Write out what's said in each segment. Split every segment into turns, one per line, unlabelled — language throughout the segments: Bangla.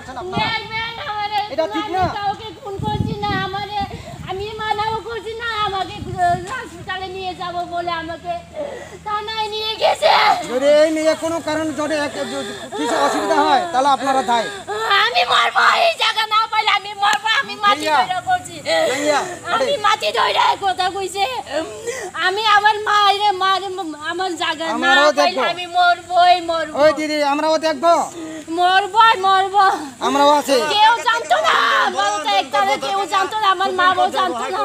করতেছেন আপনারা এটা ঠিক না
কাউকে খুন করছি না আমি মানাও করছি না আমাকে হসপিটালে নিয়ে যাব বলে আমাকে থানায় নিয়ে গেছে
যদি এই নিয়ে কোনো কারণ যদি কিছু অসুবিধা হয় তাহলে আপনারা দায়
আমি মরবো এই জায়গা না পাইলে আমি মরবো আমি মাটি ধরে করছি আমি মাটি ধরে কথা কইছে আমি আমার মায়ের আমার জায়গা না পাইলে আমি মরবই
ওই দিদি আমরাও দেখবো
মরবো
আমরাও আছি
কেউ জানতো না বলতে একবারে কেউ জানতো না আমার মা বউ জানতো না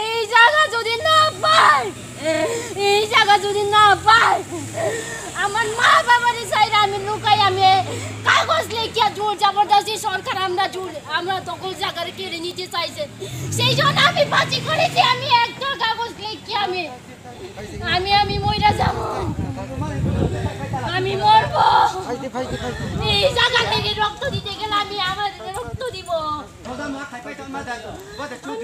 এই জায়গা যদি না পাই আমার মা বাবার চাইলে আমি লুকাই আমি কাগজ লিখিয়া জোর জবরদস্তি সরকার আমরা তখন জায়গায় কেড়ে নিতে চাইছে সেই জন্য আমি বাঁচি করেছি আমি একটা কাগজ লিখি আমি মইরা যাব আমি মরবো এই জায়গা থেকে রক্ত দিতে গেলে আমি আমার রক্ত দিব আমি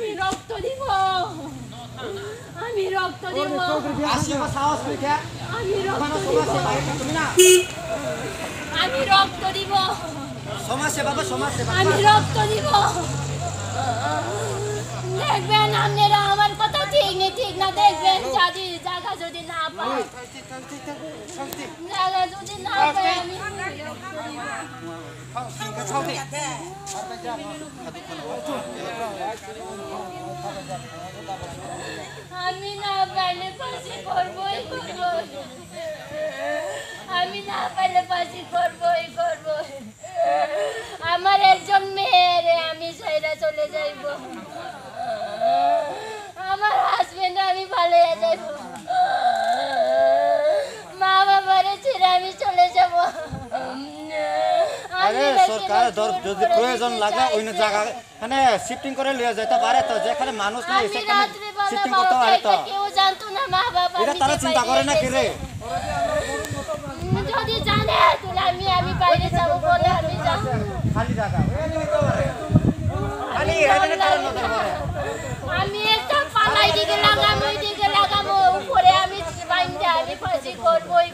রক্ত দিব দেখবেন আপনারা আমার কথা ঠিক না দেখবেন যদি জায়গা যদি না পাই আমি না পাইলে ফাঁসি করবই আমার একজন মেয়েরে আমি সাইরা চলে যাইব আমার হাজবেন্ড আমি পালিয়ে যাইব মা বাবারে ছেড়ে আমি চলে যাব
আরে সরকার যদি প্রয়োজন লাগে অন্য জায়গা মানে শিফটিং করে লিয়ে যেতে পারে তো যেখানে মানুষ নাই সেখানে শিফটিং করতে পারে তো
কেউ জানতো না মা বাবা
এটা তারা চিন্তা করে না কি রে
যদি জানে তাহলে আমি বাইরে যাব বলে আমি যাব
খালি জায়গা খালি এখানে কারণ নজর করে
আমি একটা পালাই দিকে লাগামো উপরে আমি বাইন্দা আমি ফাঁসি করবই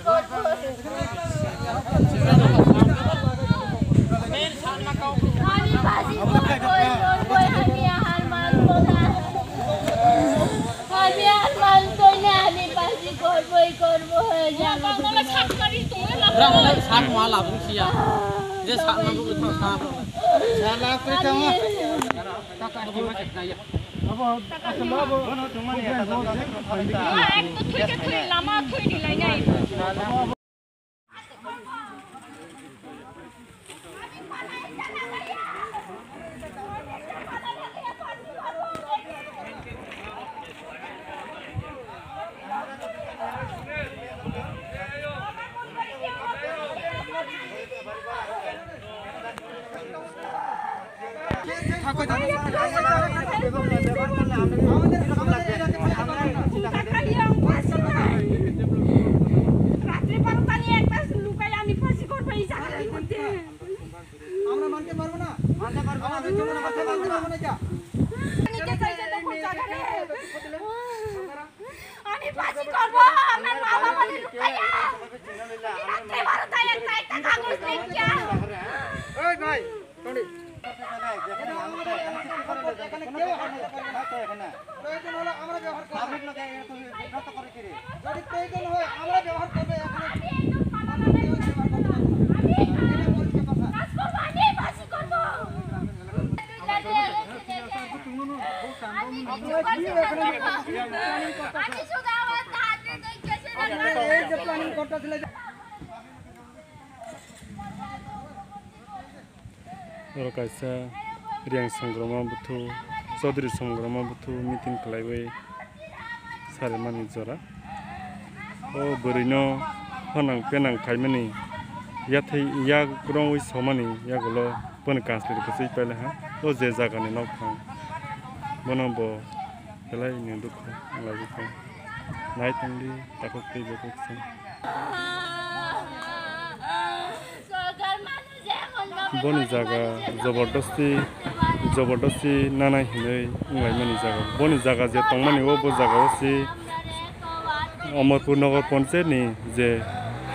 আমি ফাঁসি করবই আমি আর মানবো না আমি ফাঁসি করবই
সাত মাল আপনি খিয়া যে সাত মাল উঠা সাত
সালা কই তামা
টাকা কি মাছ নাই
বাবা আসলে বাবা তোমার
এক তো থুই লামা থুই দিলাই নাই রাত্রে পারতানি একটা লুকাই আমি ফাঁসি করব এই জায়গায় মধ্যে
আমরা মানতে পারবো না আমাদের জীবনে মানতে পারবো না যা
আমি ফাঁসি করব আমার মা বাবাকে লুকাইয়া রাত্রে পারতানি একটা কাগজ লিখিয়া
ওই ভাই টনি আমরা ব্যবহার করবো
Kaisa riang sangrama butu Chaudhary sangrama butu meeting kalaibai sarimani jora o borino honang penang khaimani yathai ya grongwi somani yagulo pon kansler kusai pele ha o je jaga ni nokphang bonobo kelai ni dukho lagu ko nai tangli takok te jokok boni jaga jabardasti nana hinai ngai mani jaga boni jaga je tongmani o bo jaga o si Amarpur Nagar Panchayat ni je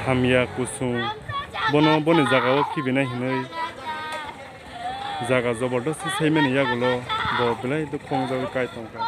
हामिया कुसुं बनो बने जागाओ किबिना हिनै जागा जबरदस्त सैमेनि यागुलो ब बिलाय दु खोंजाव काय तंका